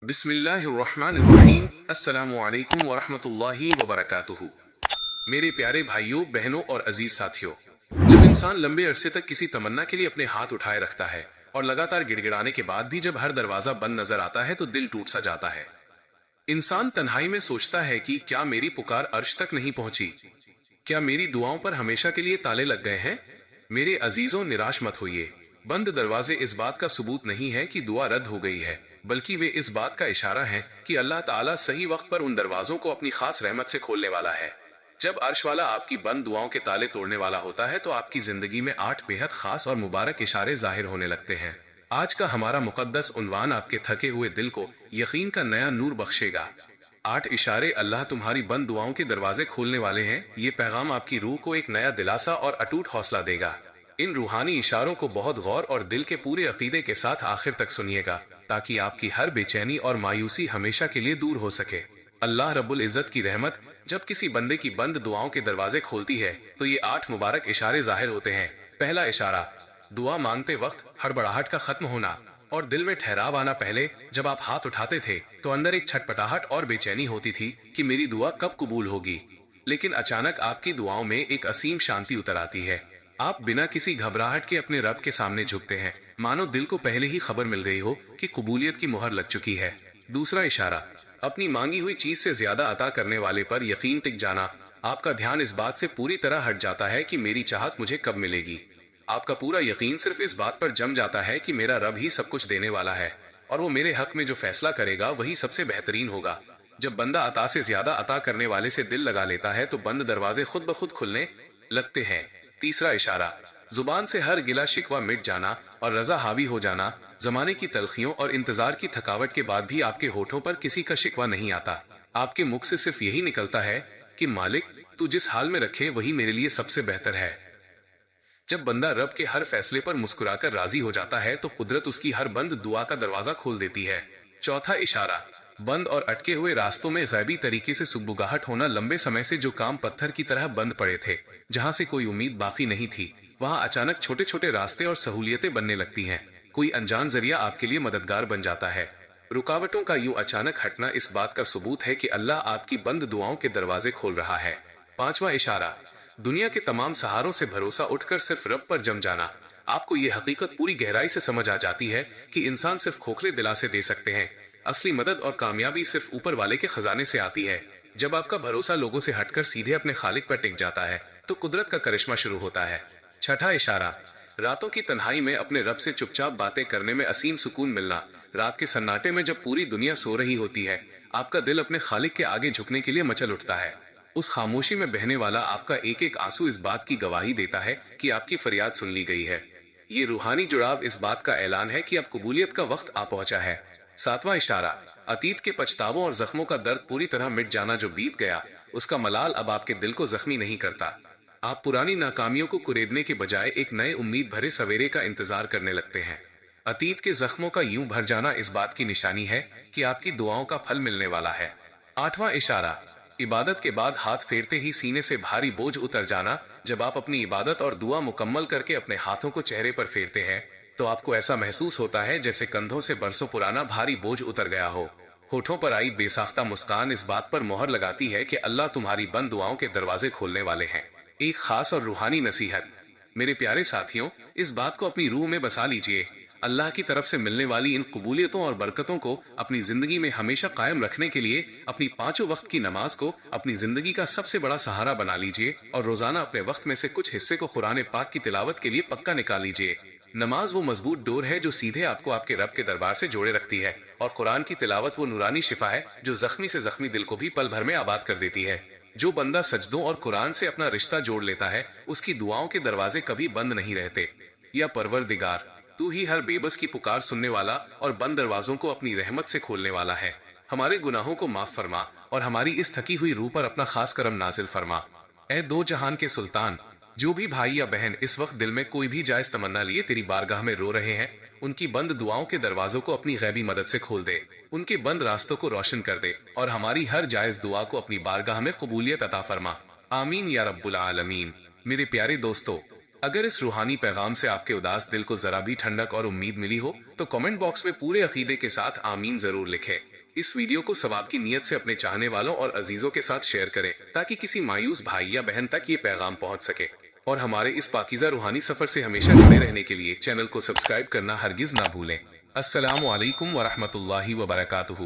बिस्मिल्लाहिर्रहमानिर्रहीम। अस्सलामु अलैकुम वरहमतुल्लाहि वबरकातुहू। मेरे प्यारे भाइयों, बहनों और अजीज साथियों, जब इंसान लंबे अरसे तक किसी तमन्ना के लिए अपने हाथ उठाए रखता है और लगातार गिड़गिड़ाने के बाद भी जब हर दरवाजा बंद नजर आता है तो दिल टूट सा जाता है। इंसान तन्हाई में सोचता है कि क्या मेरी पुकार अर्श तक नहीं पहुंची, क्या मेरी दुआओं पर हमेशा के लिए ताले लग गए हैं। मेरे अजीजों, निराश मत होइए। बंद दरवाजे इस बात का सबूत नहीं है कि दुआ रद्द हो गई है, बल्कि वे इस बात का इशारा है कि अल्लाह ताला सही वक्त पर उन दरवाजों को अपनी खास रहमत से खोलने वाला है। जब अर्श वाला आपकी बंद दुआओं के ताले तोड़ने वाला होता है तो आपकी जिंदगी में 8 बेहद खास और मुबारक इशारे जाहिर होने लगते हैं। आज का हमारा मुकद्दस उन्वान आपके थके हुए दिल को यकीन का नया नूर बख्शेगा। 8 इशारे अल्लाह तुम्हारी बंद दुआओं के दरवाजे खोलने वाले हैं। ये पैगाम आपकी रूह को एक नया दिलासा और अटूट हौसला देगा। इन रूहानी इशारों को बहुत गौर और दिल के पूरे अकीदे के साथ आखिर तक सुनिएगा, ताकि आपकी हर बेचैनी और मायूसी हमेशा के लिए दूर हो सके। अल्लाह रब्बुल इज्जत की रहमत जब किसी बंदे की बंद दुआओं के दरवाजे खोलती है तो ये 8 मुबारक इशारे जाहिर होते हैं। पहला इशारा, दुआ मांगते वक्त हड़बड़ाहट का खत्म होना और दिल में ठहराव आना। पहले जब आप हाथ उठाते थे तो अंदर एक छटपटाहट और बेचैनी होती थी कि मेरी दुआ कब कबूल होगी, लेकिन अचानक आपकी दुआओं में एक असीम शांति उतर आती है। आप बिना किसी घबराहट के अपने रब के सामने झुकते हैं, मानो दिल को पहले ही खबर मिल गई हो कि कबूलियत की मुहर लग चुकी है। दूसरा इशारा, अपनी मांगी हुई चीज से ज्यादा अता करने वाले पर यकीन टिक जाना। आपका ध्यान इस बात से पूरी तरह हट जाता है कि मेरी चाहत मुझे कब मिलेगी। आपका पूरा यकीन सिर्फ इस बात पर जम जाता है कि मेरा रब ही सब कुछ देने वाला है और वो मेरे हक में जो फैसला करेगा वही सबसे बेहतरीन होगा। जब बंदा अता से ज्यादा अता करने वाले से दिल लगा लेता है तो बंद दरवाजे खुद ब खुद खुलने लगते हैं। तीसरा इशारा, जुबान से हर गिला शिकवा मिट जाना और रजा हावी हो जाना। जमाने की तलखियों और इंतजार की थकावट के बाद भी आपके होठों पर किसी का शिकवा नहीं आता। आपके मुख से सिर्फ यही निकलता है कि मालिक, तू जिस हाल में रखे वही मेरे लिए सबसे बेहतर है। जब बंदा रब के हर फैसले पर मुस्कुराकर राजी हो जाता है तो कुदरत उसकी हर बंद दुआ का दरवाजा खोल देती है। चौथा इशारा, बंद और अटके हुए रास्तों में गैबी तरीके से सुगबुगाहट होना। लंबे समय से जो काम पत्थर की तरह बंद पड़े थे, जहां से कोई उम्मीद बाकी नहीं थी, वहां अचानक छोटे छोटे रास्ते और सहूलियतें बनने लगती हैं। कोई अनजान जरिया आपके लिए मददगार बन जाता है। रुकावटों का यूं अचानक हटना इस बात का सबूत है कि अल्लाह आपकी बंद दुआओं के दरवाजे खोल रहा है। पांचवा इशारा, दुनिया के तमाम सहारों से भरोसा उठकर सिर्फ रब पर जम जाना। आपको ये हकीकत पूरी गहराई से समझ आ जाती है कि इंसान सिर्फ खोखले दिलासे दे सकते हैं। असली मदद और कामयाबी सिर्फ ऊपर वाले के खजाने से आती है। जब आपका भरोसा लोगों से हटकर सीधे अपने खालिक पर टिक जाता है तो कुदरत का करिश्मा शुरू होता है। छठा इशारा, रातों की तन्हाई में अपने रब से चुपचाप बातें करने में असीम सुकून मिलना। रात के सन्नाटे में जब पूरी दुनिया सो रही होती है, आपका दिल अपने खालिक के आगे झुकने के लिए मचल उठता है। उस खामोशी में बहने वाला आपका एक एक आंसू इस बात की गवाही देता है कि आपकी फरियाद सुन ली गई है। ये रूहानी जुड़ाव इस बात का ऐलान है कि अब कबूलियत का वक्त आ पहुंचा है। सातवां इशारा, अतीत के पछतावों और जख्मों का दर्द पूरी तरह मिट जाना। जो बीत गया उसका मलाल अब आपके दिल को जख्मी नहीं करता। आप पुरानी नाकामियों को कुरेदने के बजाय एक नए उम्मीद भरे सवेरे का इंतजार करने लगते हैं। अतीत के जख्मों का यूं भर जाना इस बात की निशानी है कि आपकी दुआओं का फल मिलने वाला है। आठवां इशारा, इबादत के बाद हाथ फेरते ही सीने से भारी बोझ उतर जाना। जब आप अपनी इबादत और दुआ मुकम्मल करके अपने हाथों को चेहरे पर फेरते हैं तो आपको ऐसा महसूस होता है जैसे कंधों से बरसों पुराना भारी बोझ उतर गया हो। होठों पर आई बेसाख्ता मुस्कान इस बात पर मोहर लगाती है कि अल्लाह तुम्हारी बंद दुआओं के दरवाजे खोलने वाले हैं। एक खास और रूहानी नसीहत, मेरे प्यारे साथियों, इस बात को अपनी रूह में बसा लीजिए। अल्लाह की तरफ से मिलने वाली इन कबूलियतों और बरकतों को अपनी जिंदगी में हमेशा कायम रखने के लिए अपनी 5 वक्त की नमाज को अपनी जिंदगी का सबसे बड़ा सहारा बना लीजिए और रोजाना अपने वक्त में से कुछ हिस्से को कुरान पाक की तिलावत के लिए पक्का निकाल लीजिए। नमाज वो मजबूत डोर है जो सीधे आपको आपके रब के दरबार से जोड़े रखती है, और कुरान की तिलावत वो नूरानी शिफा है जो जख्मी से जख्मी दिल को भी पल भर में आबाद कर देती है। जो बंदा सजदों और कुरान से अपना रिश्ता जोड़ लेता है उसकी दुआओं के दरवाजे कभी बंद नहीं रहते। या परवरदिगार, तू ही हर बेबस की पुकार सुनने वाला और बंद दरवाजों को अपनी रहमत से खोलने वाला है। हमारे गुनाहों को माफ फरमा और हमारी इस थकी हुई रूह पर अपना खास करम नाजिल फरमा। ए दो जहान के सुल्तान, जो भी भाई या बहन इस वक्त दिल में कोई भी जायज तमन्ना लिए तेरी बारगाह में रो रहे हैं, उनकी बंद दुआओं के दरवाजों को अपनी गैबी मदद से खोल दे, उनके बंद रास्तों को रोशन कर दे और हमारी हर जायज दुआ को अपनी बारगाह में कबूलियत अता फरमा। आमीन या रब्बुल आलमीन। मेरे प्यारे दोस्तों, अगर इस रूहानी पैगाम से आपके उदास दिल को जरा भी ठंडक और उम्मीद मिली हो तो कमेंट बॉक्स में पूरे अकीदे के साथ आमीन जरूर लिखें। اس ویڈیو کو ثواب کی نیت سے اپنے چاہنے والوں اور عزیزوں کے ساتھ شیئر کریں تاکہ کسی مایوس بھائی یا بہن تک یہ پیغام پہنچ سکے، اور ہمارے اس پاکیزہ روحانی سفر سے ہمیشہ جڑے رہنے کے لیے چینل کو سبسکرائب کرنا ہرگز نہ بھولیں۔ السلام علیکم ورحمۃ اللہ وبرکاتہ۔